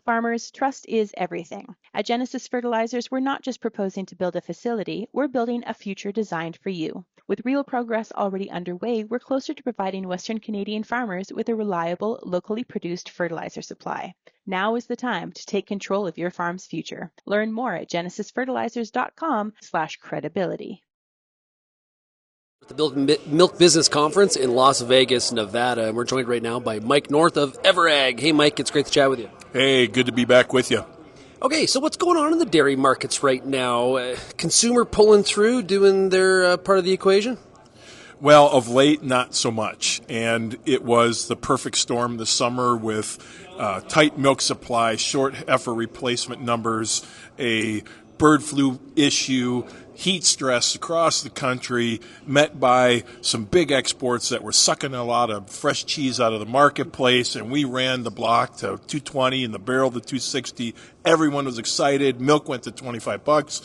Farmers, trust is everything. At Genesis Fertilizers, we're not just proposing to build a facility, we're building a future designed for you. With real progress already underway, we're closer to providing Western Canadian farmers with a reliable, locally produced fertilizer supply. Now is the time to take control of your farm's future. Learn more at genesisfertilizers.com/credibility. The Milk Business Conference in Las Vegas, Nevada, and we're joined right now by Mike North of Ever.Ag. Hey, Mike, it's great to chat with you. Hey, good to be back with you. Okay, so what's going on in the dairy markets right now? Consumer pulling through, doing their part of the equation? Well, of late, not so much. And it was the perfect storm this summer with tight milk supply, short heifer replacement numbers, a bird flu issue, heat stress across the country, met by some big exports that were sucking a lot of fresh cheese out of the marketplace, and we ran the block to $2.20 and the barrel to $2.60. Everyone was excited. Milk went to $25,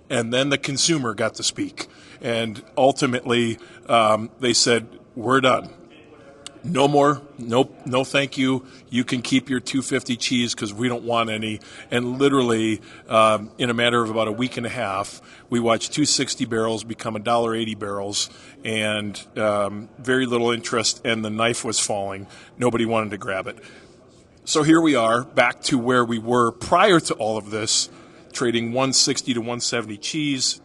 and then the consumer got to speak. And ultimately, they said, we're done. No more. Nope. No, thank you. You can keep your $2.50 cheese because we don't want any. And literally, in a matter of about a week and a half, we watched $2.60 barrels become $1.80 barrels, and very little interest. And the knife was falling. Nobody wanted to grab it. So here we are, back to where we were prior to all of this, trading $1.60 to $1.70 cheese.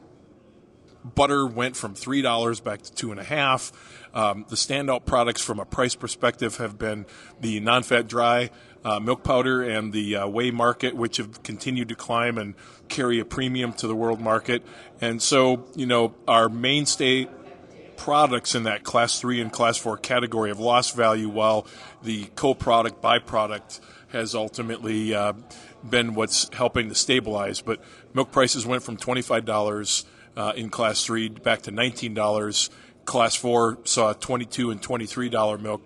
Butter went from $3 back to $2.50. The standout products from a price perspective have been the non-fat dry milk powder and the whey market, which have continued to climb and carry a premium to the world market. And so, our mainstay products in that Class 3 and Class 4 category have lost value, while the co-product, byproduct has ultimately been what's helping to stabilize. But milk prices went from $25 in Class 3 back to $19. Class 4 saw $22 and $23 milk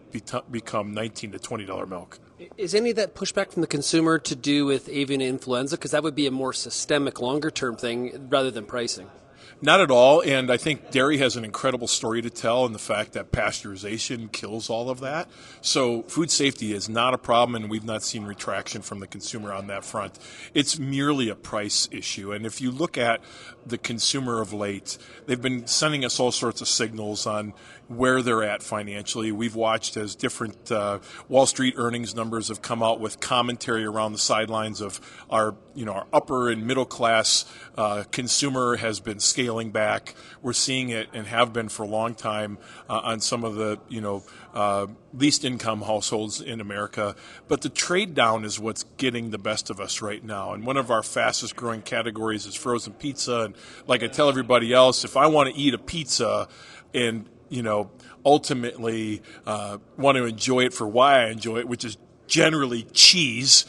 become $19 to $20 milk. Is any of that pushback from the consumer to do with avian influenza? Because that would be a more systemic, longer-term thing rather than pricing. Not at all, and I think dairy has an incredible story to tell in the fact that pasteurization kills all of that. So food safety is not a problem, and we've not seen retraction from the consumer on that front. It's merely a price issue, and if you look at the consumer of late, they've been sending us all sorts of signals on where they're at financially. We've watched as different Wall Street earnings numbers have come out with commentary around the sidelines of our upper and middle class consumer has been scaling back. We're seeing it and have been for a long time on some of the least income households in America. But the trade down is what's getting the best of us right now. And one of our fastest growing categories is frozen pizza. And like I tell everybody else, if I want to eat a pizza and ultimately want to enjoy it for why I enjoy it, which is generally cheese,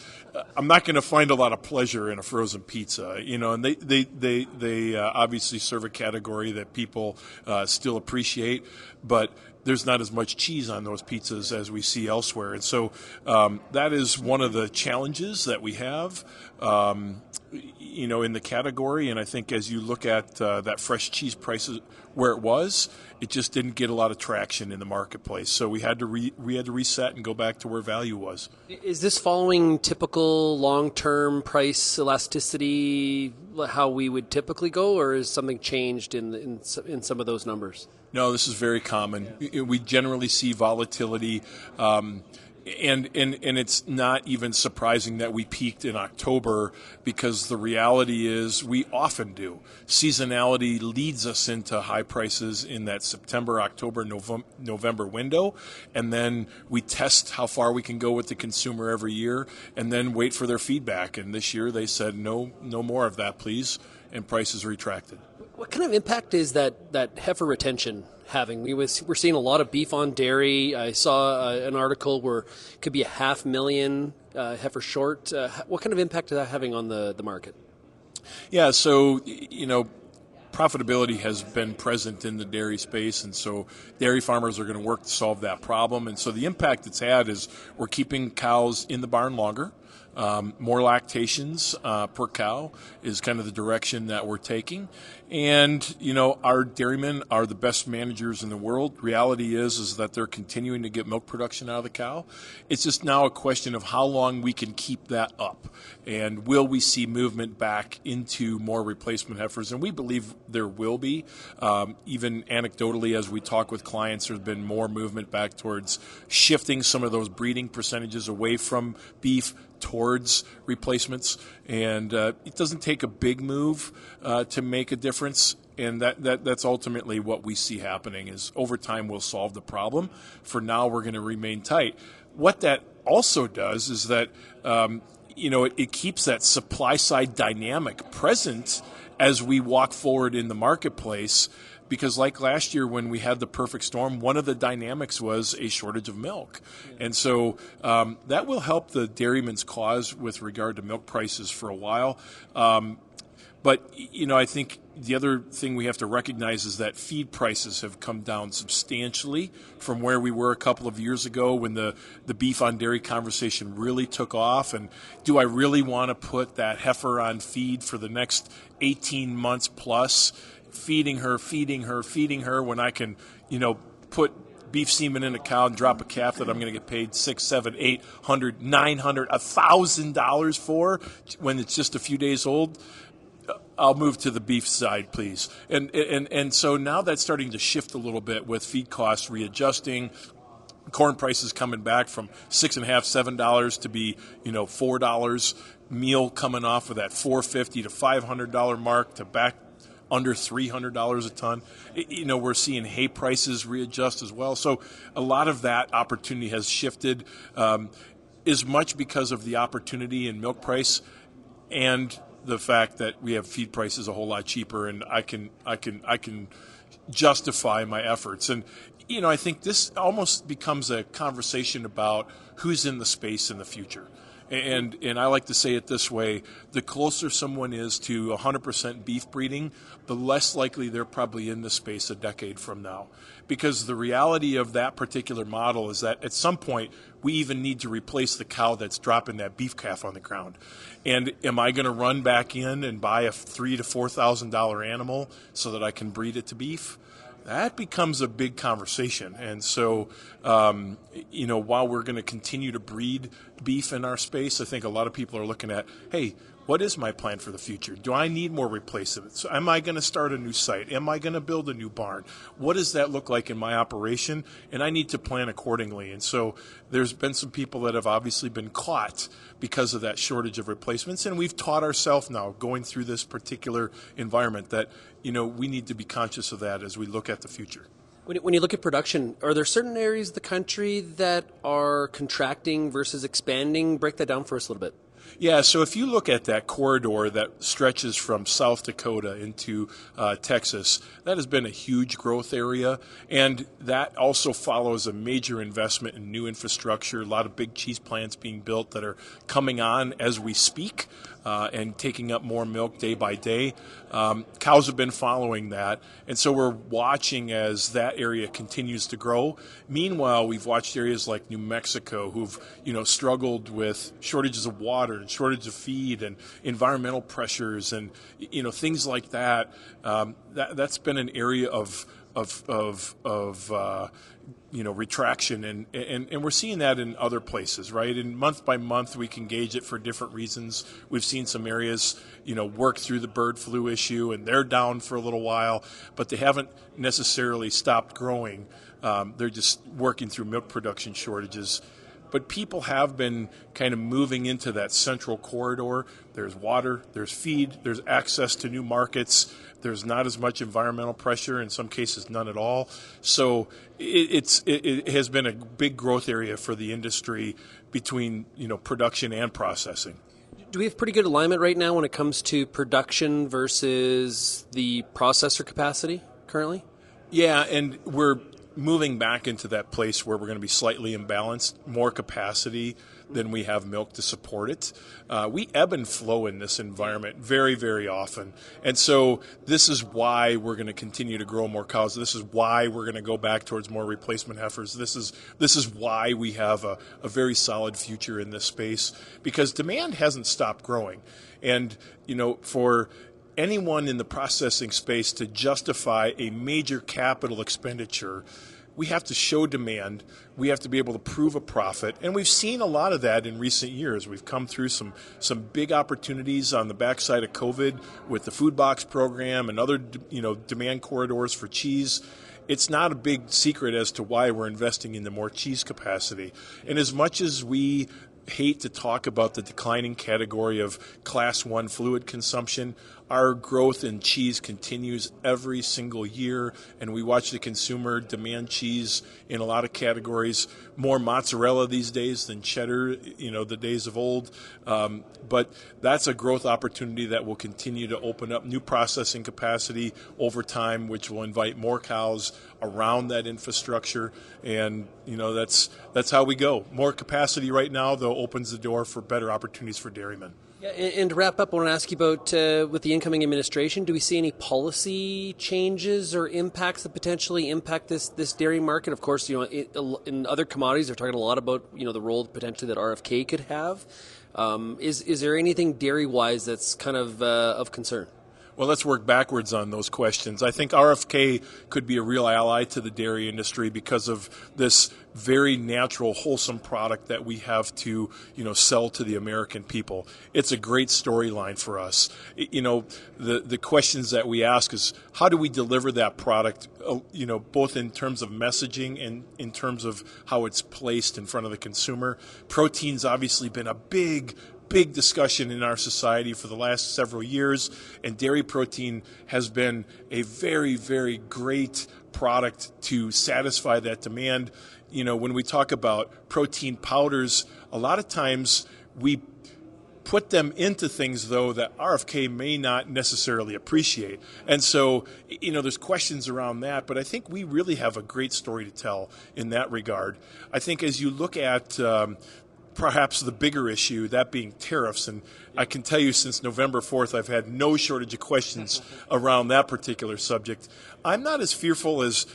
I'm not going to find a lot of pleasure in a frozen pizza, and they obviously serve a category that people still appreciate, but there's not as much cheese on those pizzas as we see elsewhere. And so that is one of the challenges that we have, in the category. And I think as you look at that fresh cheese prices where it was, it just didn't get a lot of traction in the marketplace. So we had to reset and go back to where value was. Is this following typical long-term price elasticity, how we would typically go, or is something changed in some of those numbers? No, this is very common. We generally see volatility, and it's not even surprising that we peaked in October, because the reality is we often do. Seasonality leads us into high prices in that September, October, November window, and then we test how far we can go with the consumer every year and then wait for their feedback. And this year they said, no more of that, please, and prices retracted. What kind of impact is that heifer retention having? We're seeing a lot of beef on dairy. I saw an article where it could be 500,000 heifer short. What kind of impact is that having on the market? Yeah, so, profitability has been present in the dairy space, and so dairy farmers are going to work to solve that problem. And so the impact it's had is we're keeping cows in the barn longer. More lactations per cow is kind of the direction that we're taking. And, our dairymen are the best managers in the world. Reality is that they're continuing to get milk production out of the cow. It's just now a question of how long we can keep that up. And will we see movement back into more replacement heifers? And we believe there will be. Even anecdotally, as we talk with clients, there's been more movement back towards shifting some of those breeding percentages away from beef towards replacements. And it doesn't take a big move to make a difference. And that's ultimately what we see happening is over time we'll solve the problem. For now, we're going to remain tight. What that also does is that, it keeps that supply side dynamic present as we walk forward in the marketplace. Because like last year when we had the perfect storm, one of the dynamics was a shortage of milk. And so that will help the dairyman's cause with regard to milk prices for a while. But, I think the other thing we have to recognize is that feed prices have come down substantially from where we were a couple of years ago when the beef on dairy conversation really took off. And do I really want to put that heifer on feed for the next 18 months plus, feeding her when I can, put beef semen in a cow and drop a calf that I'm going to get paid $600, $700, $800, $900, $1,000 for when it's just a few days old? I'll move to the beef side, please. And so now that's starting to shift a little bit with feed costs readjusting. Corn prices coming back from $6.50, $7 to be, $4. Meal coming off of that $450 to $500 mark to back under $300 a ton. We're seeing hay prices readjust as well. So a lot of that opportunity has shifted, as much because of the opportunity in milk price and the fact that we have feed prices a whole lot cheaper, and I can justify my efforts. And I think this almost becomes a conversation about who's in the space in the future. And I like to say it this way: the closer someone is to 100% beef breeding, the less likely they're probably in the space a decade from now. Because the reality of that particular model is that at some point we even need to replace the cow that's dropping that beef calf on the ground. And am I going to run back in and buy a $3,000 to $4,000 animal so that I can breed it to beef? That becomes a big conversation. And so, while we're going to continue to breed beef in our space, I think a lot of people are looking at, hey, what is my plan for the future? Do I need more replacements? Am I going to start a new site? Am I going to build a new barn? What does that look like in my operation? And I need to plan accordingly. And so there's been some people that have obviously been caught because of that shortage of replacements. And we've taught ourselves now going through this particular environment that, we need to be conscious of that as we look at the future. When you look at production, are there certain areas of the country that are contracting versus expanding? Break that down for us a little bit. Yeah, so if you look at that corridor that stretches from South Dakota into Texas, that has been a huge growth area, and that also follows a major investment in new infrastructure, a lot of big cheese plants being built that are coming on as we speak and taking up more milk day by day. Cows have been following that, and so we're watching as that area continues to grow. Meanwhile, we've watched areas like New Mexico who've struggled with shortages of water and shortage of feed and environmental pressures and things like that. That's been an area of retraction, and we're seeing that in other places, right? And month by month, we can gauge it for different reasons. We've seen some areas, work through the bird flu issue, and they're down for a little while, but they haven't necessarily stopped growing. They're just working through milk production shortages. But people have been kind of moving into that central corridor. There's water, there's feed, there's access to new markets. There's not as much environmental pressure, in some cases none at all. So it has been a big growth area for the industry between production and processing. Do we have pretty good alignment right now when it comes to production versus the processor capacity currently? Yeah, and we're moving back into that place where we're going to be slightly imbalanced, more capacity than we have milk to support it. We ebb and flow in this environment very, very often. And so this is why we're going to continue to grow more cows. This is why we're going to go back towards more replacement heifers. This is why we have a very solid future in this space, because demand hasn't stopped growing. And, for anyone in the processing space to justify a major capital expenditure, we have to show demand. We have to be able to prove a profit. And we've seen a lot of that in recent years. We've come through some big opportunities on the backside of COVID with the food box program and other, demand corridors for cheese. It's not a big secret as to why we're investing in the more cheese capacity. And as much as we hate to talk about the declining category of Class 1 fluid consumption, our growth in cheese continues every single year, and we watch the consumer demand cheese in a lot of categories, more mozzarella these days than cheddar, the days of old. But that's a growth opportunity that will continue to open up new processing capacity over time, which will invite more cows around that infrastructure. And, that's how we go. More capacity right now, though, opens the door for better opportunities for dairymen. Yeah, and to wrap up, I want to ask you about, with the incoming administration, do we see any policy changes or impacts that potentially impact this dairy market? Of course, in other commodities, they're talking a lot about, the role potentially that RFK could have. Is there anything dairy-wise that's kind of concern? Well, let's work backwards on those questions. I think RFK could be a real ally to the dairy industry because of this very natural, wholesome product that we have to, sell to the American people. It's a great storyline for us. The questions that we ask is, how do we deliver that product, both in terms of messaging and in terms of how it's placed in front of the consumer? Protein's obviously been a big discussion in our society for the last several years, and dairy protein has been a very, very great product to satisfy that demand. When we talk about protein powders, a lot of times we put them into things, though, that RFK may not necessarily appreciate. And so, there's questions around that, but I think we really have a great story to tell in that regard. I think as you look at perhaps the bigger issue, that being tariffs. And I can tell you since November 4th, I've had no shortage of questions around that particular subject. I'm not as fearful as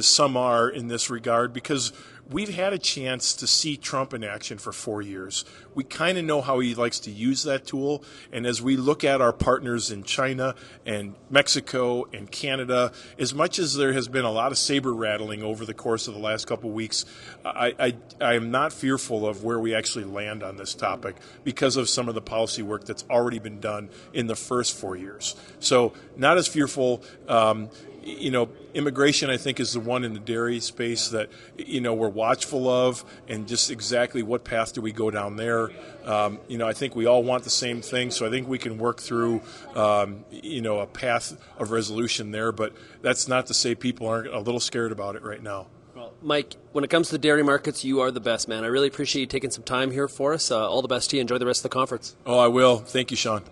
some are in this regard, because we've had a chance to see Trump in action for 4 years. We kind of know how he likes to use that tool. And as we look at our partners in China and Mexico and Canada, as much as there has been a lot of saber rattling over the course of the last couple of weeks, I am not fearful of where we actually land on this topic because of some of the policy work that's already been done in the first 4 years. So not as fearful. Immigration, I think, is the one in the dairy space that, we're watchful of, and just exactly what path do we go down there. I think we all want the same thing, so I think we can work through, a path of resolution there, but that's not to say people aren't a little scared about it right now. Well, Mike, when it comes to the dairy markets, you are the best, man. I really appreciate you taking some time here for us. All the best to you. Enjoy the rest of the conference. Oh, I will. Thank you, Shaun.